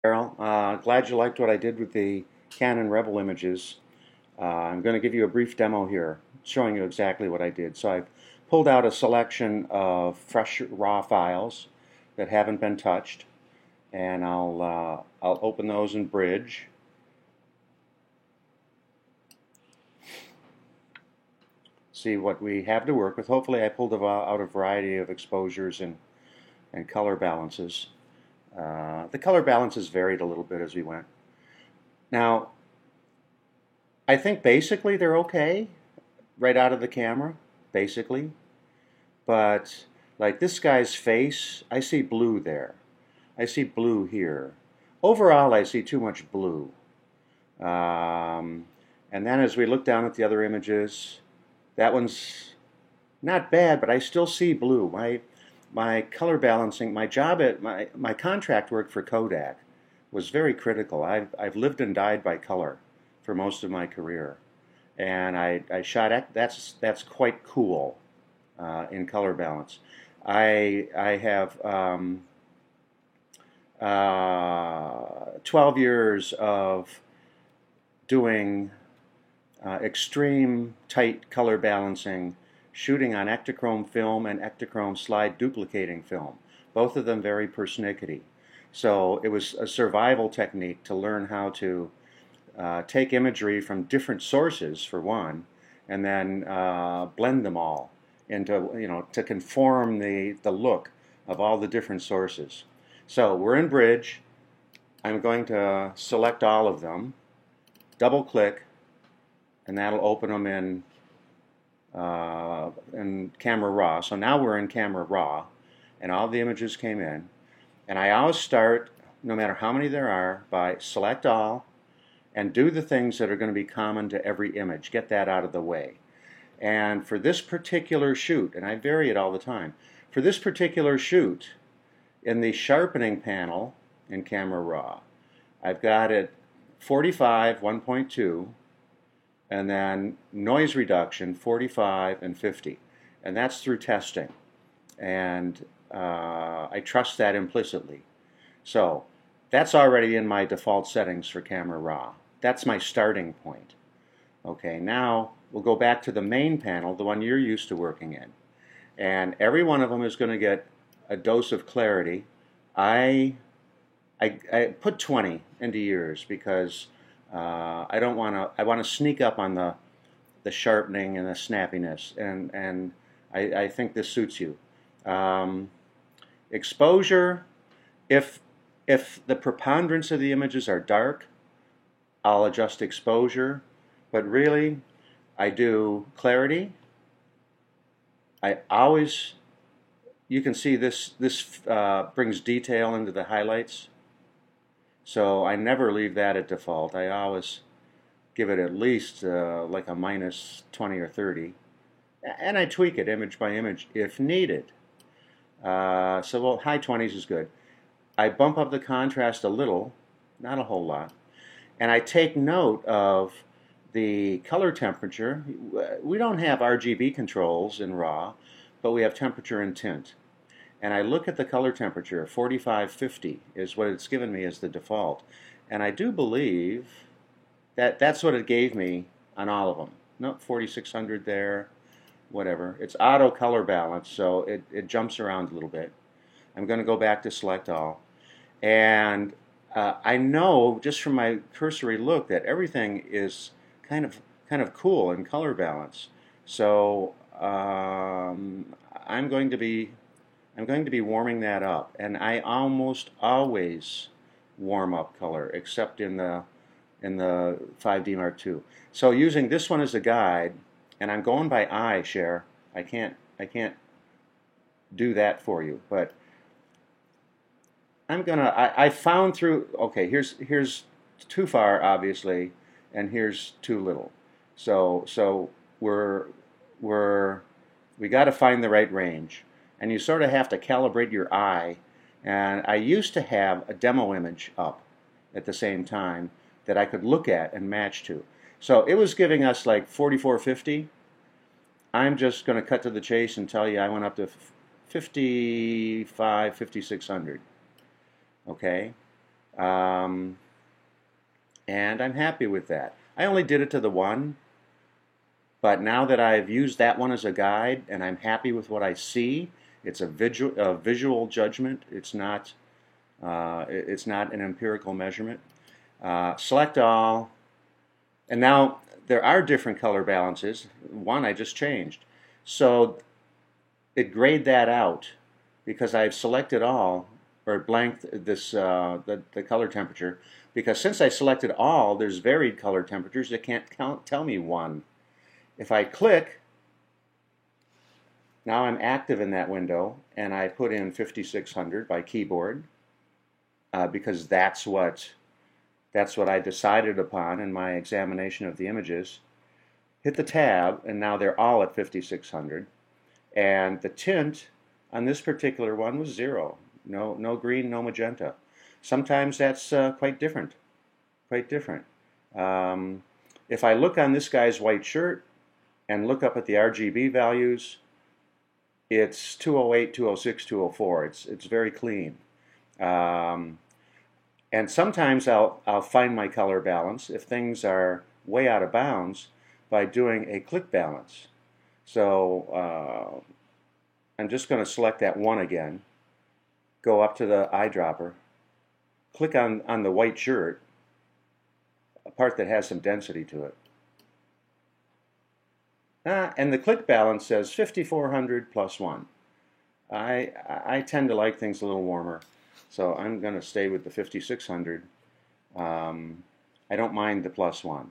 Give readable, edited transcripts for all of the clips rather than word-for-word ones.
Carol. Glad you liked what I did with the Canon Rebel images. I'm going to give you a brief demo here, showing you exactly what I did. So I've pulled out a selection of fresh RAW files that haven't been touched, and I'll open those in Bridge. See what we have to work with. Hopefully I pulled out a variety of exposures and color balances. The color balances varied a little bit as we went. Now, I think basically they're okay right out of the camera, basically. But like this guy's face, I see blue there. I see blue here. Overall, I see too much blue. And then as we look down at the other images, that one's not bad, but I still see blue. My color balancing, my job at my contract work for Kodak was very critical. I've lived and died by color for most of my career, and I shot that's quite cool in color balance. I have 12 years of doing extreme tight color balancing, shooting on Ektachrome film and Ektachrome slide duplicating film, both of them very persnickety. So it was a survival technique to learn how to take imagery from different sources, for one, and then blend them all into, to conform the look of all the different sources. So we're in Bridge. I'm going to select all of them, double click, and that'll open them in Camera Raw. So now we're in Camera Raw, and all the images came in. And I always start, no matter how many there are, by select all, and do the things that are going to be common to every image. Get that out of the way. And for this particular shoot, and I vary it all the time, for this particular shoot, in the sharpening panel in Camera Raw, I've got it 45, 1.2, and then noise reduction 45 and 50. And that's through testing. And I trust that implicitly. So that's already in my default settings for Camera Raw. That's my starting point. Okay, now we'll go back to the main panel, the one you're used to working in. And every one of them is going to get a dose of clarity. I put 20 into yours because I don't want to. I want to sneak up on the sharpening and the snappiness, and I think this suits you. Exposure. If the preponderance of the images are dark, I'll adjust exposure. But really, I do clarity. I always. You can see this brings detail into the highlights. So I never leave that at default. I always give it at least like a minus 20 or 30. And I tweak it image by image if needed. So high 20s is good. I bump up the contrast a little, not a whole lot. And I take note of the color temperature. We don't have RGB controls in RAW, but we have temperature and tint. And I look at the color temperature, 4550 is what it's given me as the default. And I do believe that that's what it gave me on all of them. No, 4600 there, whatever. It's auto color balance, so it jumps around a little bit. I'm going to go back to select all. And I know just from my cursory look that everything is kind of cool in color balance. So I'm going to be warming that up, and I almost always warm up color, except in the 5D Mark II. So using this one as a guide, and I'm going by eye, Cher. I can't do that for you, but I found through. Okay, here's too far, obviously, and here's too little. So we got to find the right range. And you sort of have to calibrate your eye. And I used to have a demo image up at the same time that I could look at and match to. So it was giving us like 4450. I'm just going to cut to the chase and tell you I went up to 55, 5600. Okay? and I'm happy with that. I only did it to the one, but now that I've used that one as a guide and I'm happy with what I see, it's a visual judgment. It's not an empirical measurement. Select all, and now there are different color balances. One I just changed, so it grayed that out because I've selected all, or blanked this the color temperature, because since I selected all, there's varied color temperatures that can't tell me one. If I click, now I'm active in that window, and I put in 5600 by keyboard because that's what I decided upon in my examination of the images. Hit the tab, and now they're all at 5600. And the tint on this particular one was 0. No green, no magenta. Sometimes that's quite different. If I look on this guy's white shirt and look up at the RGB values, it's 208, 206, 204. It's very clean. And sometimes I'll find my color balance if things are way out of bounds by doing a click balance. So I'm just going to select that one again, go up to the eyedropper, click on the white shirt, a part that has some density to it. And the click balance says 5400 plus 1. I tend to like things a little warmer, so I'm going to stay with the 5600. I don't mind the plus 1.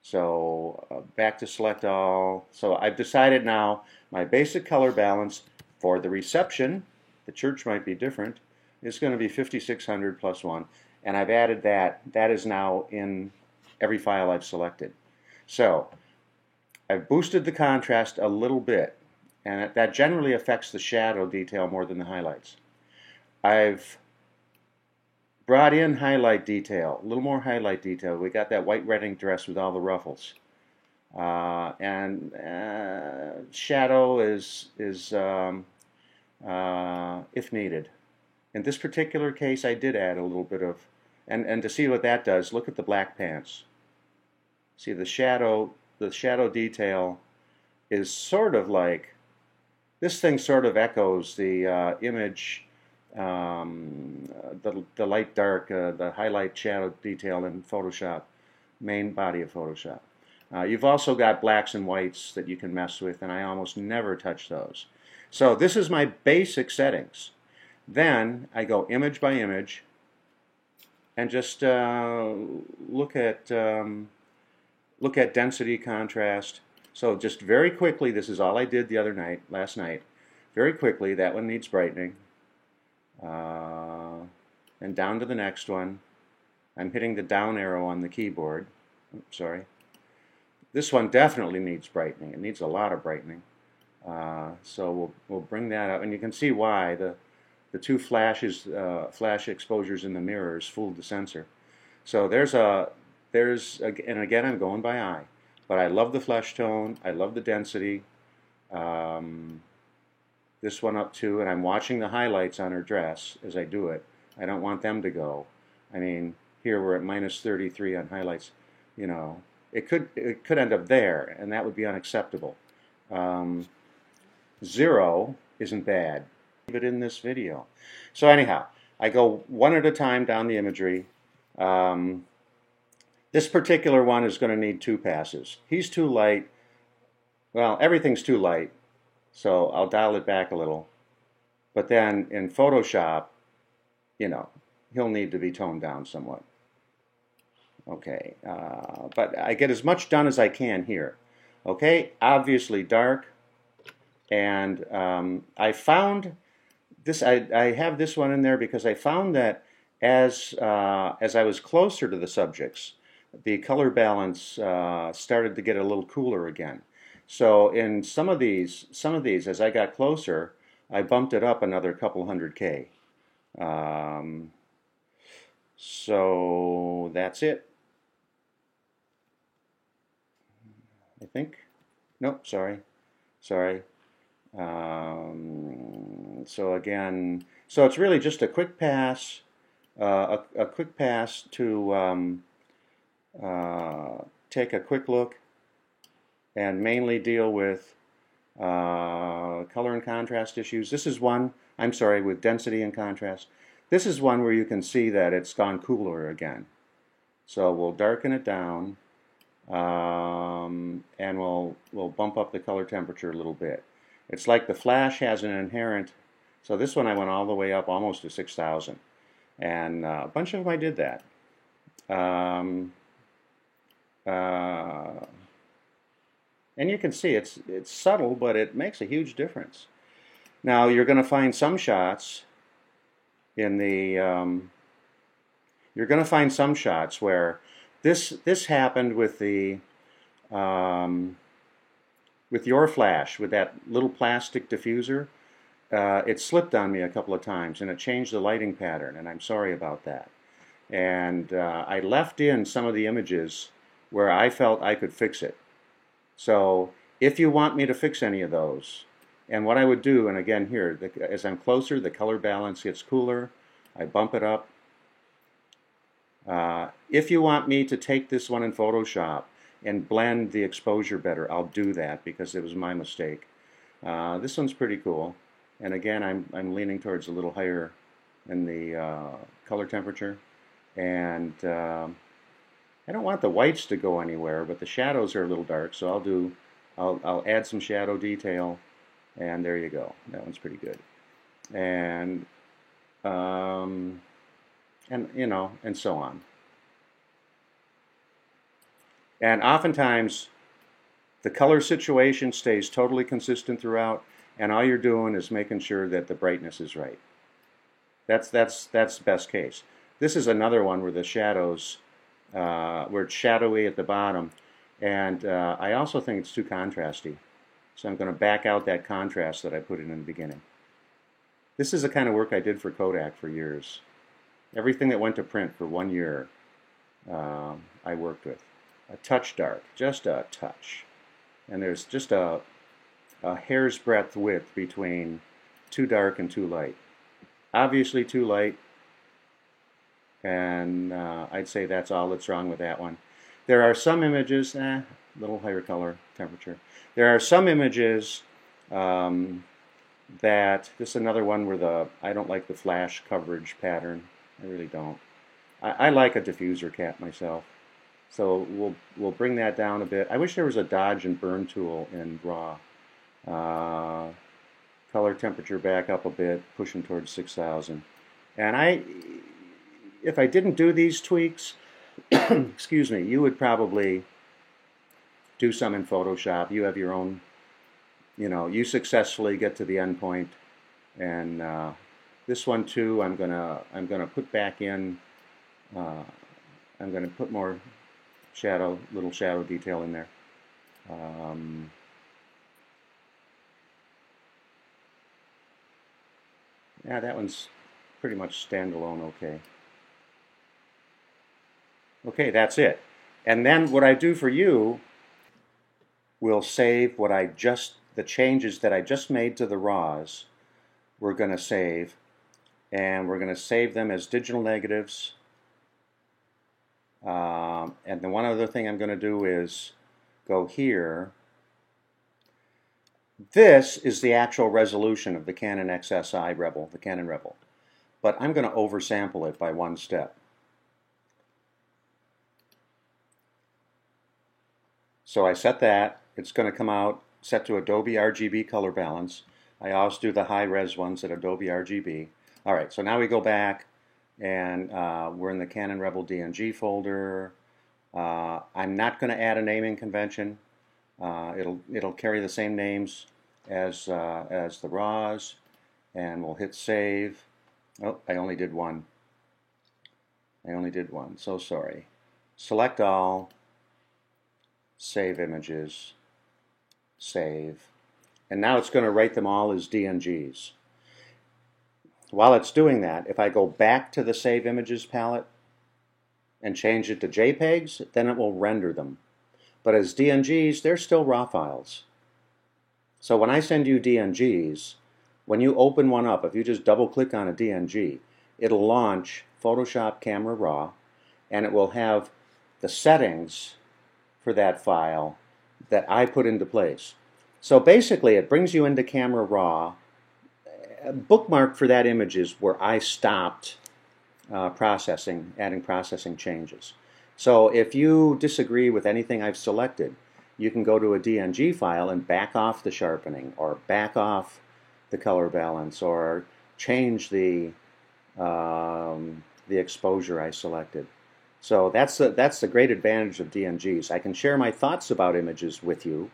So back to select all. So I've decided now my basic color balance for the reception, the church might be different, is going to be 5600 plus 1. And I've added that. That is now in every file I've selected. So I've boosted the contrast a little bit, and that generally affects the shadow detail more than the highlights. I've brought in highlight detail, a little more highlight detail. We got that white wedding dress with all the ruffles. And shadow is if needed. In this particular case, I did add a little bit of, and to see what that does, look at the black pants. See, the shadow detail is sort of like, this thing sort of echoes the image, the light dark, the highlight shadow detail in Photoshop, main body of Photoshop. You've also got blacks and whites that you can mess with, and I almost never touch those. So this is my basic settings. Then I go image by image and just look at density, contrast. So just very quickly, this is all I did last night. Very quickly, that one needs brightening. And down to the next one. I'm hitting the down arrow on the keyboard. Oops, sorry. This one definitely needs brightening. It needs a lot of brightening. So we'll bring that up, and you can see why the two flash exposures in the mirrors fooled the sensor. So and again I'm going by eye, but I love the flesh tone. I love the density. This one up too, and I'm watching the highlights on her dress as I do it. I don't want them to go. I mean, here we're at minus 33 on highlights. You know, it could end up there, and that would be unacceptable. 0 isn't bad. Leave it in this video. So anyhow, I go one at a time down the imagery. This particular one is going to need 2 passes. He's too light. Well, everything's too light, so I'll dial it back a little. But then in Photoshop, you know, he'll need to be toned down somewhat. Okay, but I get as much done as I can here. Okay, obviously dark. And I found this. I have this one in there because I found that as I was closer to the subjects, the color balance started to get a little cooler again. So in some of these, as I got closer, I bumped it up another couple hundred K. So that's it. I think. Nope. Sorry. So again, so it's really just a quick pass a quick pass to take a quick look and mainly deal with color and contrast issues. This is one, I'm sorry, with density and contrast. This is one where you can see that it's gone cooler again. So we'll darken it down, and we'll bump up the color temperature a little bit. It's like the flash has an inherent, so this one I went all the way up almost to 6,000. And a bunch of them I did that. And you can see it's subtle, but it makes a huge difference. Now you're going to find some shots in the you're going to find some shots where this happened with the with your flash, with that little plastic diffuser. It slipped on me a couple of times and it changed the lighting pattern, and I'm sorry about that. And I left in some of the images where I felt I could fix it. So if you want me to fix any of those, and what I would do, and again here, as I'm closer, the color balance gets cooler. I bump it up. If you want me to take this one in Photoshop and blend the exposure better, I'll do that because it was my mistake. This one's pretty cool. And again, I'm leaning towards a little higher in the color temperature. And I don't want the whites to go anywhere, but the shadows are a little dark, so I'll add some shadow detail, and there you go. That one's pretty good. And you know, and so on. And oftentimes, the color situation stays totally consistent throughout, and all you're doing is making sure that the brightness is right. That's best case. This is another one where the shadows, where it's shadowy at the bottom, and I also think it's too contrasty. So I'm going to back out that contrast that I put in the beginning. This is the kind of work I did for Kodak for years. Everything that went to print for 1 year, I worked with. A touch dark, just a touch. And there's just a hair's breadth width between too dark and too light. Obviously too light, and I'd say that's all that's wrong with that one. There are some images, a little higher color temperature. There are some images that, this is another one where I don't like the flash coverage pattern. I really don't. I like a diffuser cap myself. So we'll bring that down a bit. I wish there was a dodge and burn tool in RAW. Color temperature back up a bit, pushing towards 6,000. And if I didn't do these tweaks, excuse me, you would probably do some in Photoshop. You have your own, you know, you successfully get to the end point. And this one too, I'm gonna put back in. I'm gonna put more little shadow detail in there. Yeah, that one's pretty much standalone okay. Okay, that's it. And then what I do for you will save the changes that I just made to the RAWs. We're going to save, and we're going to save them as digital negatives. And then one other thing I'm going to do is go here. This is the actual resolution of the Canon XSI Rebel, the Canon Rebel. But I'm going to oversample it by one step. So I set that. It's going to come out set to Adobe RGB color balance. I also do the high-res ones at Adobe RGB. All right, so now we go back, and we're in the Canon Rebel DNG folder. I'm not going to add a naming convention. It'll carry the same names as the RAWs, and we'll hit save. Oh, I only did one. So sorry. Select all. Save images. Save. And now it's going to write them all as DNGs. While it's doing that, if I go back to the Save Images palette and change it to JPEGs, then it will render them. But as DNGs, they're still RAW files. So when I send you DNGs, when you open one up, if you just double-click on a DNG, it'll launch Photoshop Camera Raw, and it will have the settings for that file that I put into place. So basically, it brings you into Camera Raw. A bookmark for that image is where I stopped adding processing changes. So if you disagree with anything I've selected, you can go to a DNG file and back off the sharpening, or back off the color balance, or change the exposure I selected. So that's the great advantage of DNGs. I can share my thoughts about images with you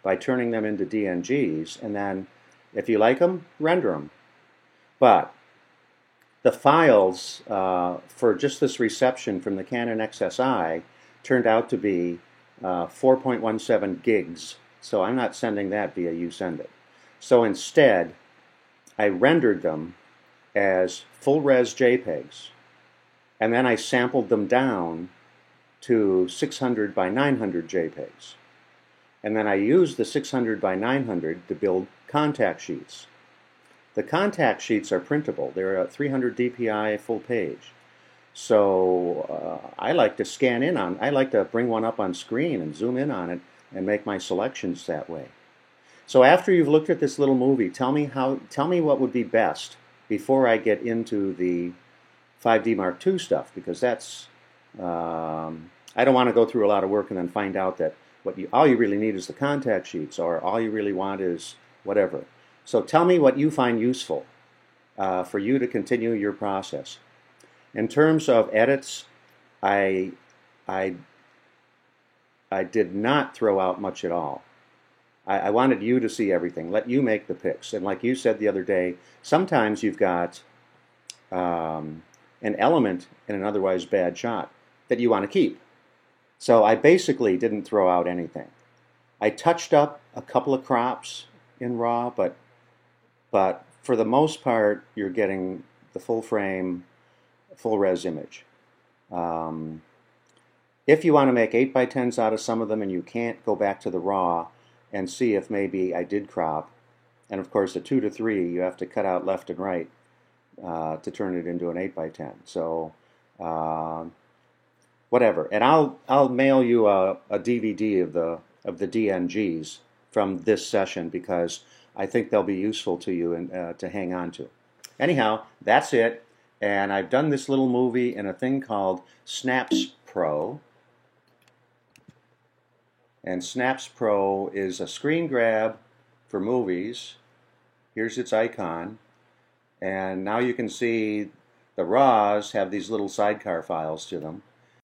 by turning them into DNGs, and then if you like them, render them. But the files for just this reception from the Canon XSI turned out to be 4.17 gigs, so I'm not sending that via uSendIt. So instead, I rendered them as full-res JPEGs, and then I sampled them down to 600 by 900 JPEGs. And then I used the 600 by 900 to build contact sheets. The contact sheets are printable. They're a 300 dpi full page. So I like to scan in on, I like to bring one up on screen and zoom in on it and make my selections that way. So after you've looked at this little movie, tell me what would be best before I get into the 5D Mark II stuff, because that's I don't want to go through a lot of work and then find out that all you really need is the contact sheets, or all you really want is whatever. So tell me what you find useful for you to continue your process. In terms of edits, I did not throw out much at all. I wanted you to see everything, let you make the picks. And like you said the other day, sometimes you've got an element in an otherwise bad shot that you want to keep. So I basically didn't throw out anything. I touched up a couple of crops in RAW, but for the most part, you're getting the full frame, full res image. If you want to make 8x10s out of some of them and you can't, go back to the RAW and see if maybe I did crop. And of course, the 2 to 3, you have to cut out left and right to turn it into an 8x10. So whatever. And I'll mail you a DVD of the DNGs from this session, because I think they'll be useful to you and to hang on to. Anyhow, that's it. And I've done this little movie in a thing called Snaps Pro. And Snaps Pro is a screen grab for movies. Here's its icon. And now you can see the RAWs have these little sidecar files to them.